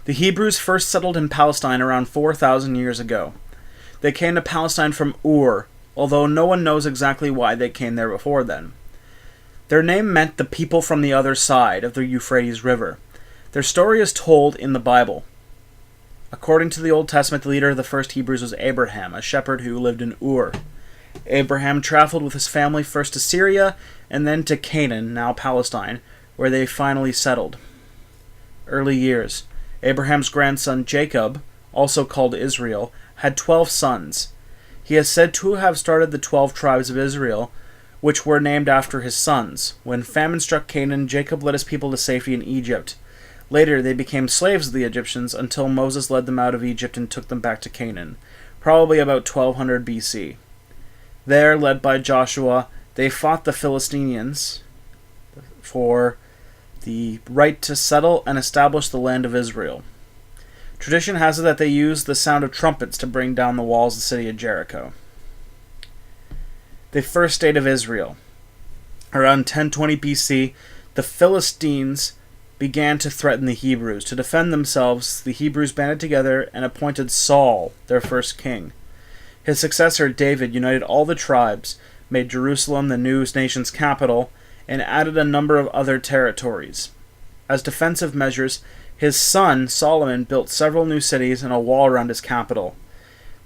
The Hebrews first settled in Palestine around 4,000 years ago. They came to Palestine from Ur, although no one knows exactly why they came there before then. Their name meant the people from the other side of the Euphrates River. Their story is told in the Bible. According to the Old Testament, the leader of the first Hebrews was Abraham, a shepherd who lived in Ur. Abraham traveled with his family first to Syria and then to Canaan, now Palestine, where they finally settled. Early years. Abraham's grandson Jacob, also called Israel, had 12 sons. He is said to have started the 12 tribes of Israel, which were named after his sons. When famine struck Canaan, Jacob led his people to safety in Egypt. Later, they became slaves of the Egyptians until Moses led them out of Egypt and took them back to Canaan, probably about 1200 BC. There, led by Joshua, they fought the Philistines for the right to settle and establish the land of Israel. Tradition has it that they used the sound of trumpets to bring down the walls of the city of Jericho. The first state of Israel. Around 1020 BC, the Philistines began to threaten the Hebrews. To defend themselves, the Hebrews banded together and appointed Saul their first king. His successor, David, united all the tribes, made Jerusalem the new nation's capital, and added a number of other territories. As defensive measures, his son Solomon built several new cities and a wall around his capital.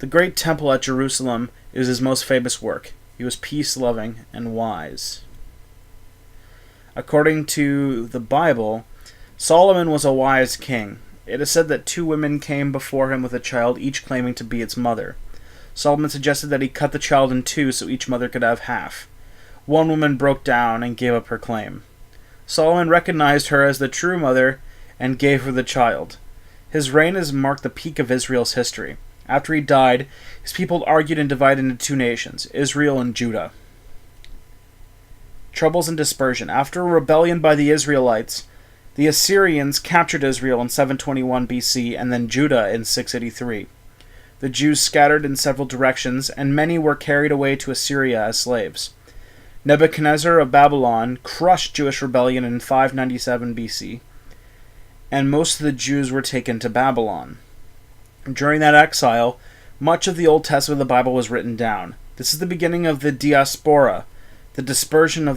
The great temple at Jerusalem is his most famous work. He was peace-loving and wise. According to the Bible, Solomon was a wise king. It is said that 2 women came before him with a child, each claiming to be its mother. Solomon suggested that he cut the child in 2 so each mother could have half. One woman broke down and gave up her claim. Solomon recognized her as the true mother and gave her the child. His reign has marked the peak of Israel's history. After he died, his people argued and divided into 2 nations, Israel and Judah. Troubles and dispersion. After a rebellion by the Israelites, the Assyrians captured Israel in 721 BC and then Judah in 683. The Jews scattered in several directions, and many were carried away to Assyria as slaves. Nebuchadnezzar of Babylon crushed Jewish rebellion in 597 BC, and most of the Jews were taken to Babylon. During that exile, much of the Old Testament of the Bible was written down. This is the beginning of the diaspora, the dispersion of